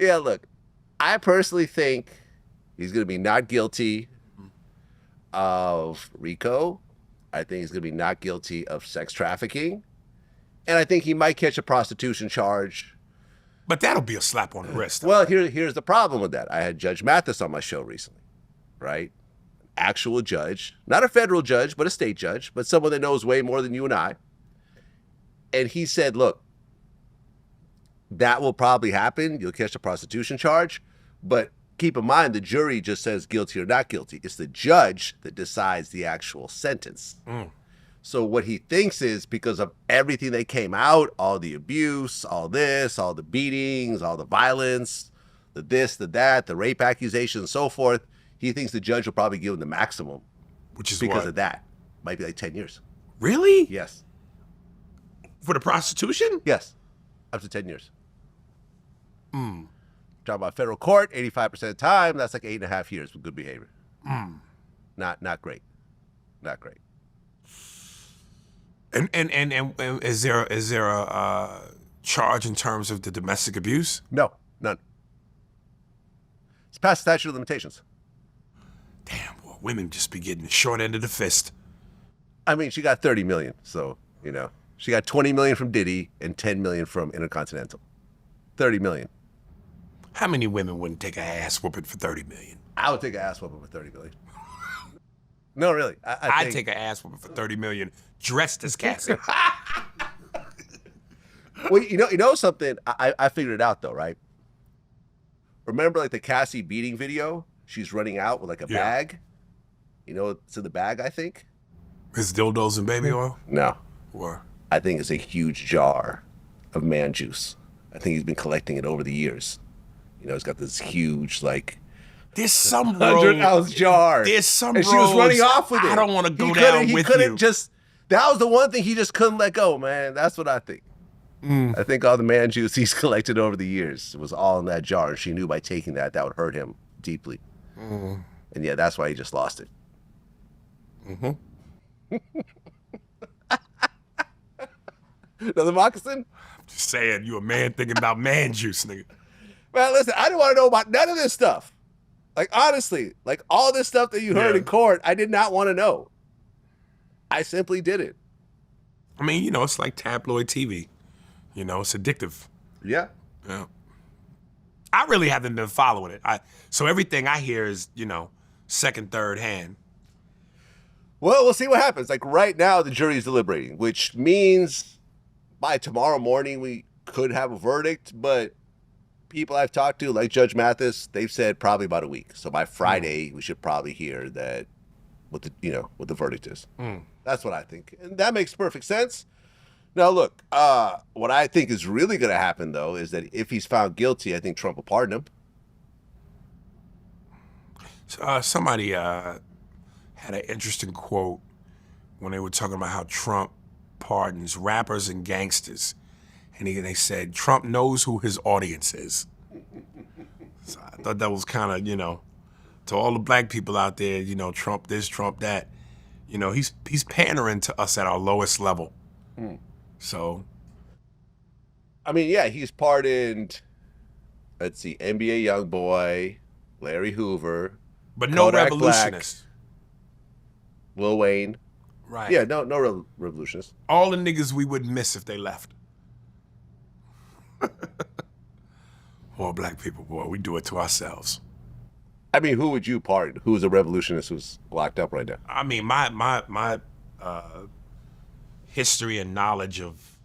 Yeah, look, I personally think he's going to be not guilty of RICO. I think he's going to be not guilty of sex trafficking. And I think he might catch a prostitution charge. But that'll be a slap on the wrist. Well, here's the problem with that. I had Judge Mathis on my show recently, right? Actual judge, not a federal judge, but a state judge, but someone that knows way more than you and I. And he said, look, that will probably happen. You'll catch a prostitution charge. But keep in mind, the jury just says guilty or not guilty. It's the judge that decides the actual sentence. So what he thinks is because of everything that came out, all the abuse, all this, all the beatings, all the violence, the this, the that, the rape accusations, and so forth, he thinks the judge will probably give him the maximum. Which is because what? of that. Might be like 10 years. Really? Yes. For the prostitution? Yes. Up to 10 years. Talking about federal court, 85% of the time, that's like 8.5 years with good behavior. Not great. Not great. And is there a charge in terms of the domestic abuse? No, none. It's past statute of limitations. Damn, boy, women just be getting the short end of the fist. I mean, she got 30 million, so, she got 20 million from Diddy and 10 million from Intercontinental. 30 million. How many women wouldn't take an ass whooping for 30 million? I would take an ass whooping for 30 million. No, really. I'd take an ass whooping for 30 million dressed as Cassie. Well, you know something? I figured it out though, right? Remember like the Cassie beating video? She's running out with like a bag. You know what's in the bag, I think? His dildos and baby oil? No. What? I think it's a huge jar of man juice. I think he's been collecting it over the years. He's got this huge, like, there's some 100-ounce jar. There's some and she was running off with it. I don't want to go down with you. That was the one thing he just couldn't let go, man. That's what I think. I think all the man juice he's collected over the years was all in that jar. And she knew by taking that would hurt him deeply. And yeah, that's why he just lost it. Another moccasin? Just saying, you a man thinking about man juice, nigga. Man, listen, I didn't want to know about none of this stuff. Like, honestly, like all this stuff that you heard in court, I did not want to know. I simply did it. I mean, it's like tabloid TV. It's addictive. Yeah. Yeah. I really haven't been following it. So everything I hear is, second, third hand. Well, we'll see what happens. Like right now, the jury is deliberating, which means by tomorrow morning, we could have a verdict, but people I've talked to, like Judge Mathis, they've said probably about a week. So by Friday, we should probably hear that what the verdict is. That's what I think. And that makes perfect sense. Now, look, what I think is really going to happen, though, is that if he's found guilty, I think Trump will pardon him. Somebody had an interesting quote when they were talking about how Trump pardons rappers and gangsters. And they said, Trump knows who his audience is. So I thought that was kind of, to all the black people out there, Trump this, Trump that. He's pandering to us at our lowest level. So. I mean, yeah, he's pardoned, let's see, NBA YoungBoy, Larry Hoover. But no revolutionists. Lil Wayne. Right. Yeah, no revolutionists. All the niggas we would miss if they left. Well, black people, boy, we do it to ourselves. I mean, who would you pardon? Who's a revolutionist who's locked up right now? I mean, my history and knowledge of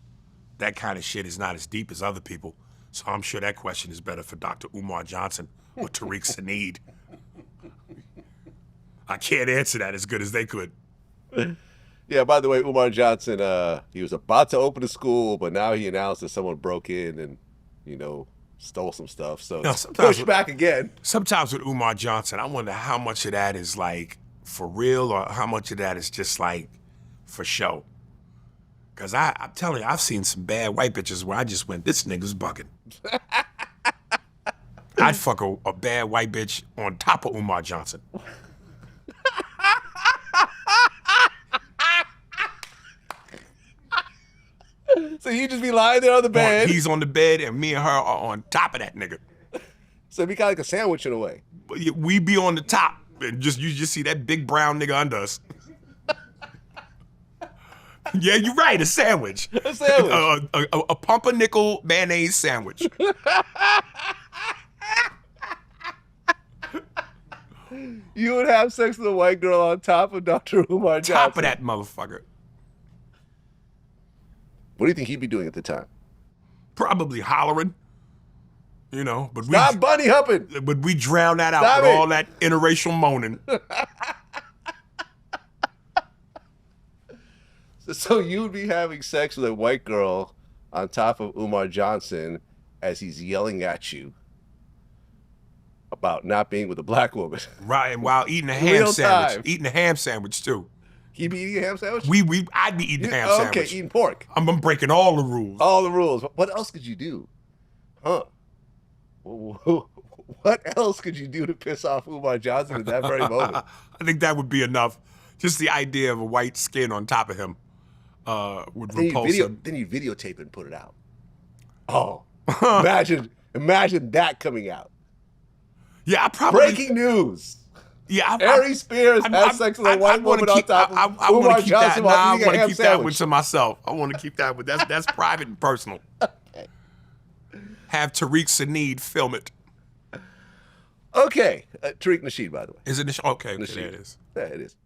that kind of shit is not as deep as other people. So I'm sure that question is better for Dr. Umar Johnson or Tariq Sneed. I can't answer that as good as they could. Yeah, by the way, Umar Johnson, he was about to open a school, but now he announced that someone broke in and, stole some stuff. So push back again. Sometimes with Umar Johnson, I wonder how much of that is like for real or how much of that is just like for show. Because I'm telling you, I've seen some bad white bitches where I just went, this nigga's bugging. I'd fuck a bad white bitch on top of Umar Johnson. So you just be lying there on the bed. He's on the bed and me and her are on top of that nigga. So it'd be kind of like a sandwich in a way. We be on the top, and you just see that big brown nigga under us. Yeah, you're right. A sandwich. A sandwich. A pumpernickel mayonnaise sandwich. You would have sex with a white girl on top of Dr. Umar Johnson. Top of that motherfucker. What do you think he'd be doing at the time? Probably hollering. You know, but Stop bunny humping. But we drown that out Stop with it. all that interracial moaning. So you'd be having sex with a white girl on top of Umar Johnson as he's yelling at you about not being with a black woman. Right, and while eating a In ham real sandwich. time. Eating a ham sandwich too. He'd be eating a ham sandwich? I'd be eating a ham Okay, sandwich. eating pork. I'm breaking all the rules. All the rules. What else could you do? Huh? What else could you do to piss off Umar Johnson at that very moment? I think that would be enough. Just the idea of a white skin on top of him would repulse him. Then you videotape it and put it out. Oh, imagine that coming out. Yeah, I probably. Breaking news. Yeah, Aries Spears has sex with a white woman on top of Umar Johnson while eating a ham I want to keep that one sandwich. to myself. I want to keep that one. That's private and personal. Okay. Have Tariq Sneed film it. Okay. Tariq Nasheed, by the way. Is it? Okay, Nasheed. there it is. Yeah, it is.